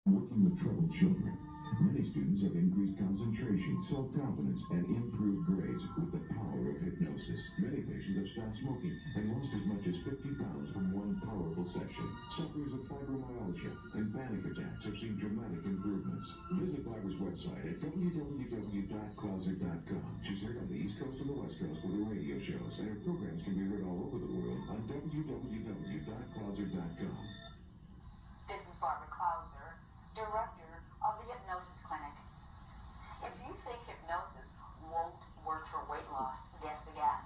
Working with troubled children, many students have increased concentration, self-confidence, and improved grades with the power of hypnosis. Many patients have stopped smoking and lost as much as 50 pounds from one powerful session. Sufferers of fibromyalgia and panic attacks have seen dramatic improvements. Visit Barbara's website at www.clouser.com. She's heard on the East Coast and the West Coast with her radio shows, and her programs can be heard all over the world on www.clouser.com. This is Barbara Clouser, Director of the Hypnosis Clinic. If you think hypnosis won't work for weight loss, guess again.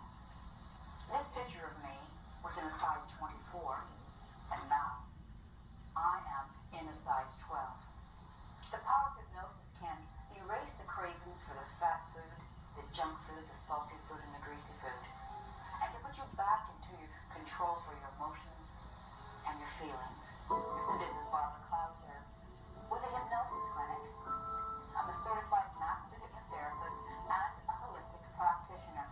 This picture of me was in a size 24, and now I am in a size 12. The power of hypnosis can erase the cravings for the fat food, the junk food, the salty food, and the greasy food, and can put you back into your control for your emotions and your feelings. This is Barbara Clouser with the Hypnosis Clinic. I'm a certified master hypnotherapist and a holistic practitioner.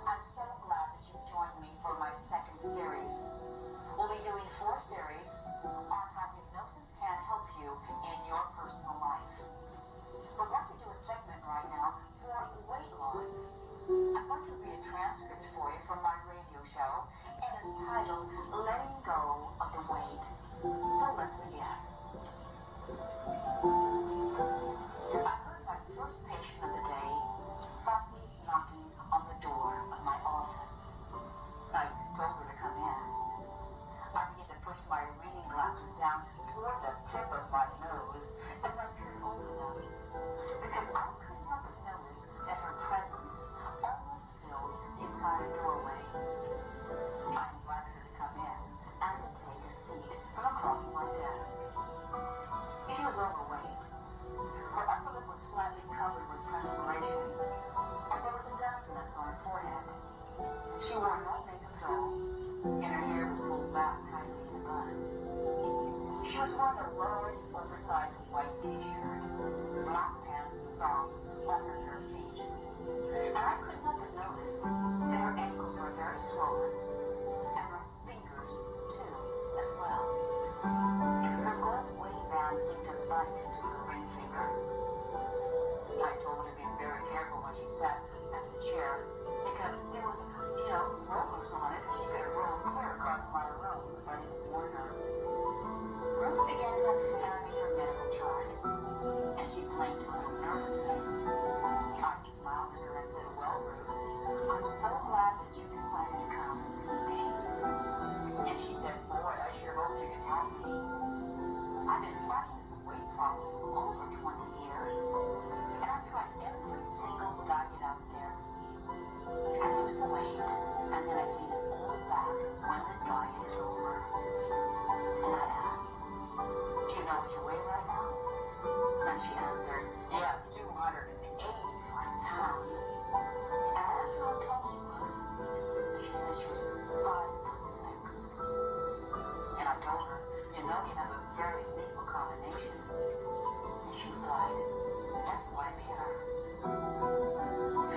I'm so glad that you joined me for my second series. We'll be doing 4 series on how hypnosis can help you in your personal life. We're going to do a segment right now for weight loss. I'm going to read a transcript for you from my radio show, and it's titled Letting Go of the Weight. So let's begin. I heard my first patient of the day softly knocking on the door of my office. I told her to come in. I began to push my reading glasses down toward the tip of my nose as I peered over them, because I couldn't help but notice that her presence almost filled the entire doorway. I invited her to come in and to take a seat from across my desk. She was overweight. Her upper lip was slightly covered with perspiration, and there was a dampness on her forehead. She wore no makeup at all, and her hair was pulled back tightly in a bun. She was wearing a large, oversized white t-shirt, black pants and thongs under her feet. And I couldn't help but notice that her ankles were very swollen, and her fingers, too, as well. Her gold wedding band seemed to bite into her ring finger. I told her to be very careful when she sat at the chair, because there was, rollers on it, and she could roll clear across my room if I didn't warn her. Ruth began to hand me her medical chart, and she blinked a little nervously. I smiled at her and said, "Well, Ruth, I'm so glad that you decided to come and see me." And she said, "Boy, I sure hope you can help me. I've been fighting this weight problem for over 20 years, and I've tried every single diet out there. I lose the weight, and then I gain it all back when the diet is over." And I asked, "Do you know what you weigh right now?" And she answered, "Yes, 285 pounds. And I asked her how tall she was. And she said she was 5'6". And I told her, "You have a very lethal combination." And she replied, "That's why I'm here."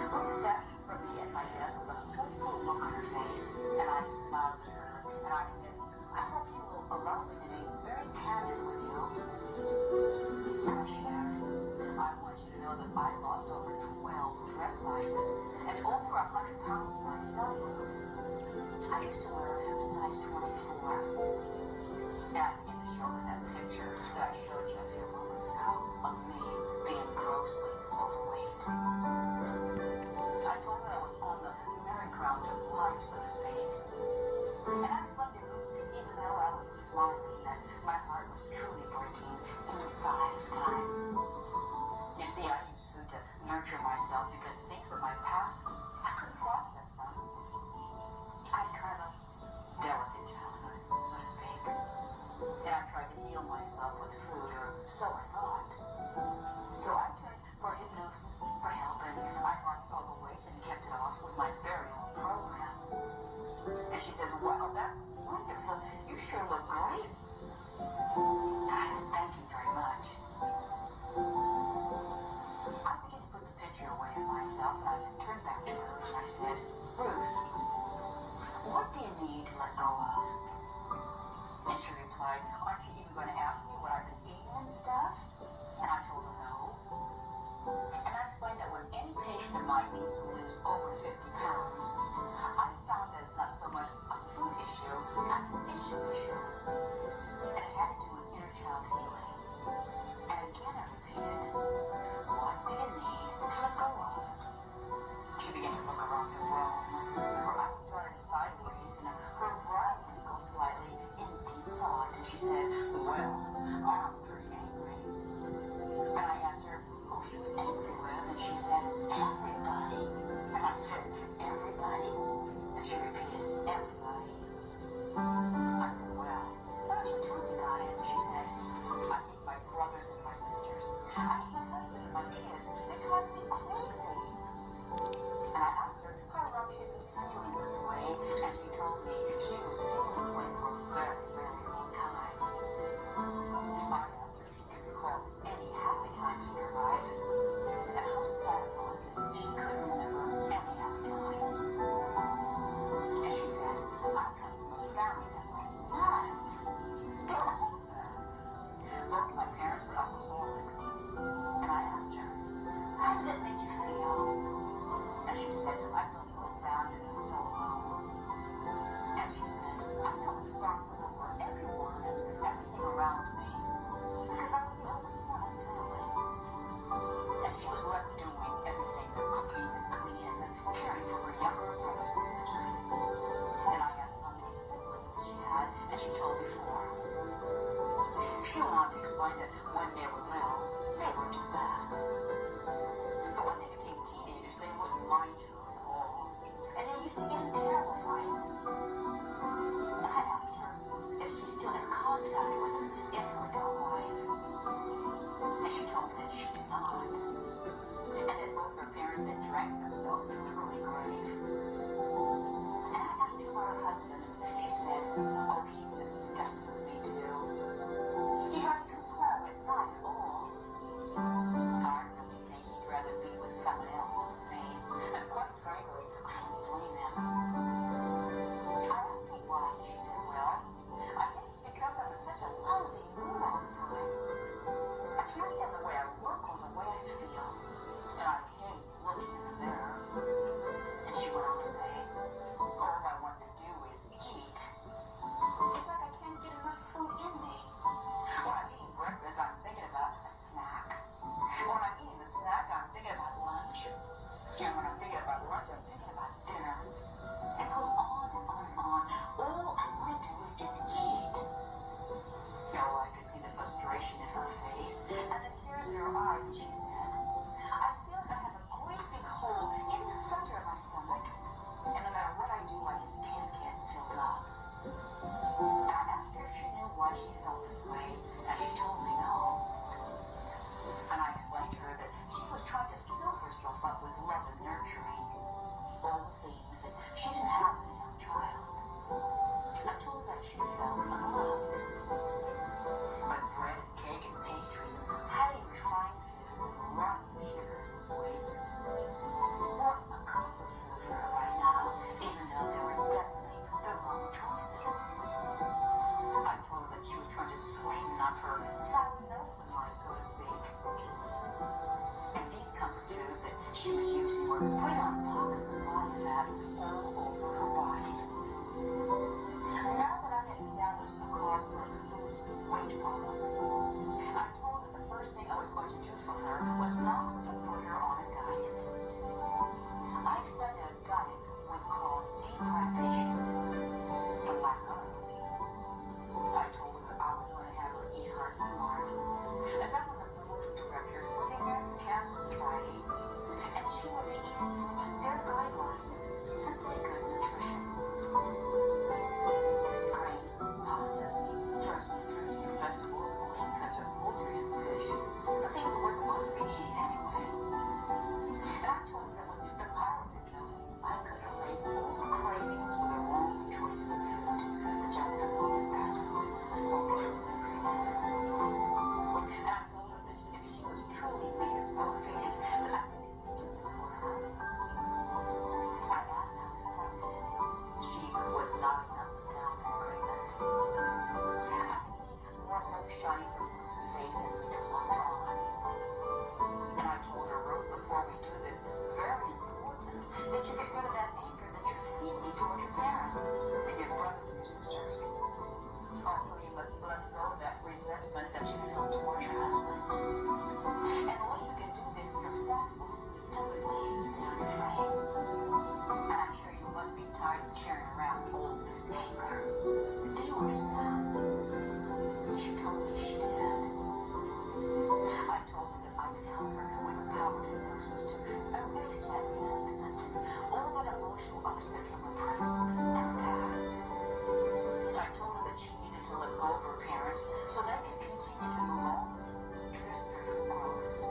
Ruth sat for me at my desk with a hopeful look on her face, and I smiled at her, and I said, "I hope you will allow me to be very candid with you." And I shared, "I want you to know that I lost over 12 dress sizes and over 100 pounds myself, Ruth. I used to wear a size 24. And I began to show her that picture that I showed you a few moments ago of me being grossly overweight. I told her I was on the merry-go-round of life, so to speak. And I explained to Ruth, even though I was smiling, that my heart was truly breaking inside of time. You see, I used food to nurture myself because things in my past, I couldn't process them. I had kind of a delicate childhood, so to speak. And I tried to heal myself with food, or so I thought. So I turned for hypnosis for help, and I lost all the weight and kept it off with my very own program. And she says, "Wow, that's wonderful. You sure look great." And I said, "Thank you very much." I began to put the picture away of myself, and I turned back to Ruth, and I said, "Ruth, what do you need to let go of?" And she replied, "Aren't you even going to ask me what I've been eating instead?" eyes and she said, I feel like I have a great big hole in the center of my stomach, and no matter what I do, I just can't get filled up. And I asked her if she knew why she felt this way, and she told me no. And I explained to her that she was trying to fill herself up with love and nurturing, all the things that she didn't have as a young child. I told her that she felt unloved. But bread and cake and pastries and highly refined foods and lots of sugars and sweets weren't a comfort food for her right now, even though they were definitely the wrong choices. I told her that she was trying to sweeten up her sour notes in life, so to speak. And these comfort foods that she was using were putting on pockets of body fat all over her body. Now that I had established a cause for Lou's weight problem, I told her the first thing I was going to do for her was not to put her on a diet. I explained that a diet would cause deprivation, the lack of. I told her that I was going to have her eat heart smart, as I'm on the board of directors for the American Cancer Society, and she would be eating from their guidelines simply good nutrition. Grains, pastas, frozen fruits and vegetables, lean cuts of poultry and fish, the things that we're supposed to be eating anyway. And I told her that with the power of hypnosis, I could erase all the cravings for the wrong choices of food, the junk foods, the fast foods, the salty foods, and the greasy foods. And I told her that if she was truly made and motivated, that I could do this for her. I asked how this sounded. She was nodding up and down in agreement. I could see more hope shining from Ruth's face as we talked on. And I told her, Ruth, before we do this, it's very important that you get rid of that anger that you're feeling towards your parents and your brothers and your sisters. Also, you must go that resentment that you feel towards your husband. And unless you can do this, your fat will stubbornly stay on your frame. And I'm sure you must be tired of carrying around all this anger. Do you understand? She told me she did. I told her that I could help her with the power of hypnosis to erase that resentment and all that emotional upset from her present and her past. I told her that she needed to let go of her parents so they could continue to move on to their spiritual growth.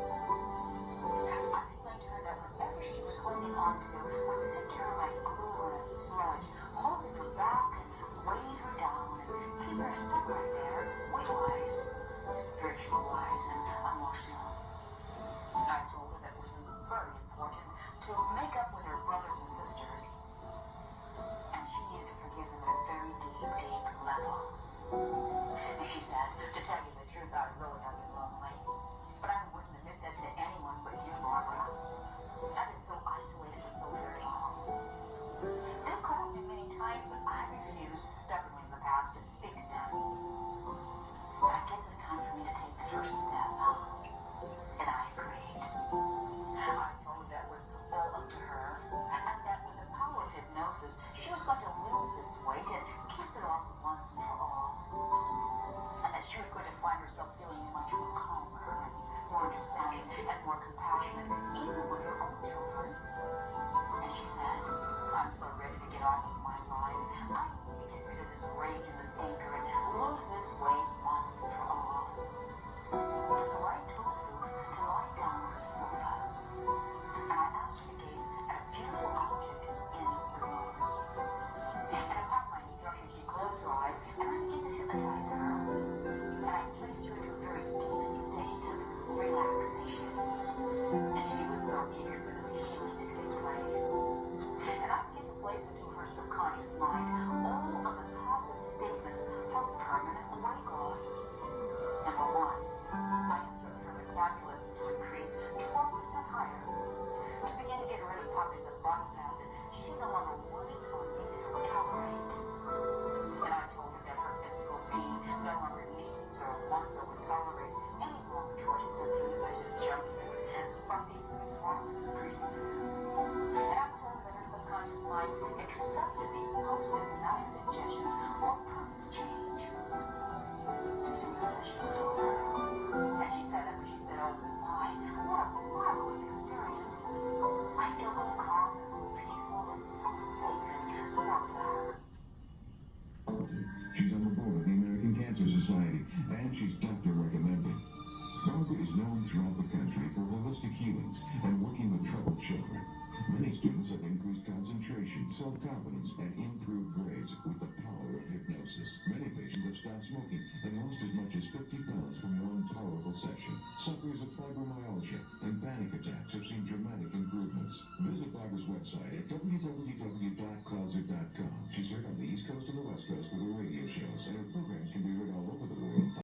I explained to her that whatever she was holding on to would stick to her like glue in a sludge, holding her back and weighing her down and keep her stuck right there, weight-wise, spiritual-wise, and emotional. I told her that it was very important to make up with her brothers and sisters, and she needed to forgive them at a very deep, deep level. And she said, to tell you the truth, I really have been lonely, but I wouldn't admit that to anyone but you, Barbara. I've been so isolated for so very long. They've called me many times, but I refused stubbornly in the past to speak to them. But I guess it's time for me to take the first step. And I agreed. I told her that was all up to her, and that with the power of hypnosis, she was going to lose this weight and keep it off once and for all. And that she was going to find herself feeling much more calmer and more understanding and more compassionate, even with her own children. And she said, I'm so ready to get on with my life. I need to get rid of this rage and this anger and lose this weight once and for all. So I told Ruth to lie down on the sofa, and I asked her to gaze at a beautiful object in the room. And upon my instructions, she closed her eyes, and I began to hypnotize her. And I placed her into a very deep state of relaxation. And she was so eager for this healing to take place. And I began to place into her subconscious mind all of the positive statements for permanent weight loss. She's on the board of the American Cancer Society, and she's doctor recommended. Barbara is known throughout the country for holistic healings and working with troubled children. Many students have increased concentration, self-confidence, and improved grades with the power of hypnosis. Many patients have stopped smoking and lost as much as 50 pounds from one powerful session. Sufferers of fibromyalgia,